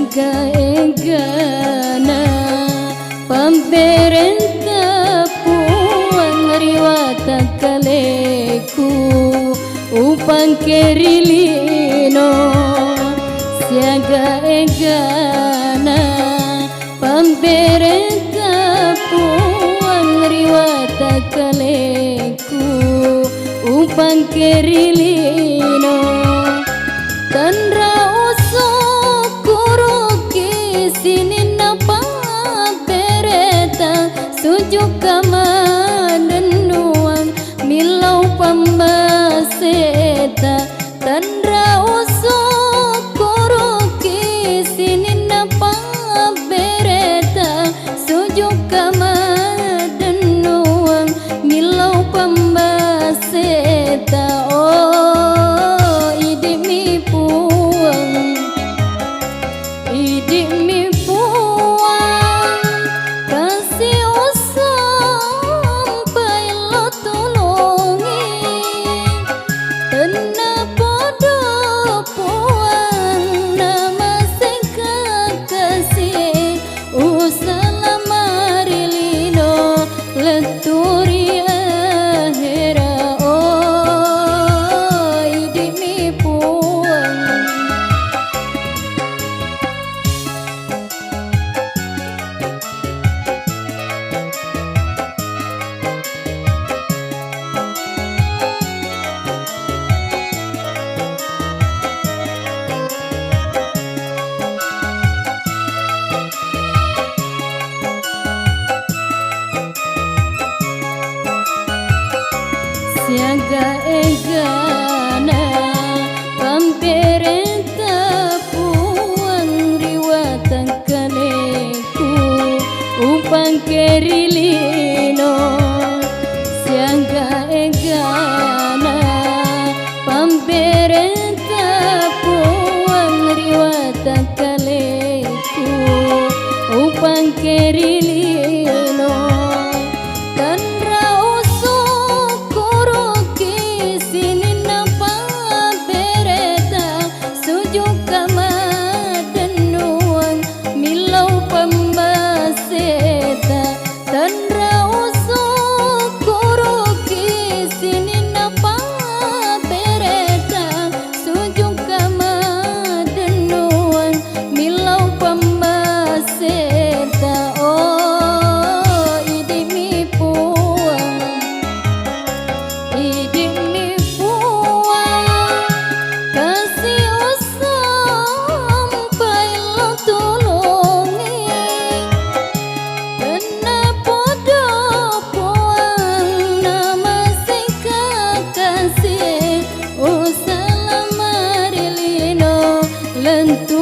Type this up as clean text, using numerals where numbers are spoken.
siaga egana pamperenta puang riwata kaleku upang kerilino siaga egana pamperenta puang riwata kaleku upang kerilino tanra usok kuruki sinina pamperenta sujuk kamadenuang milau pambaseta tanra usok kuruki sinina pamperenta sujuk kamadenuang milau pambaseta oh idik mi puang idik mi puang kasih sampai lo tolongi tena podo puang nama seka kasih usala marilino leturi ahera oh idik mi puang siaga egana pamperenta puang riwatan kaleku upang kerilino siaga egana pamperenta puang riwatan kaleku upang kerilino tanra usok kuruki sinina pamperenta sujuk kamadenuang milau pambaseta tanra usok kuruki sinina pamperenta sujuk kamadenuang milau pambaseta oh idik mi puang idik mi puang kasih sampai lo tolongi kena podo puang nama seka kasih usala marilino lentu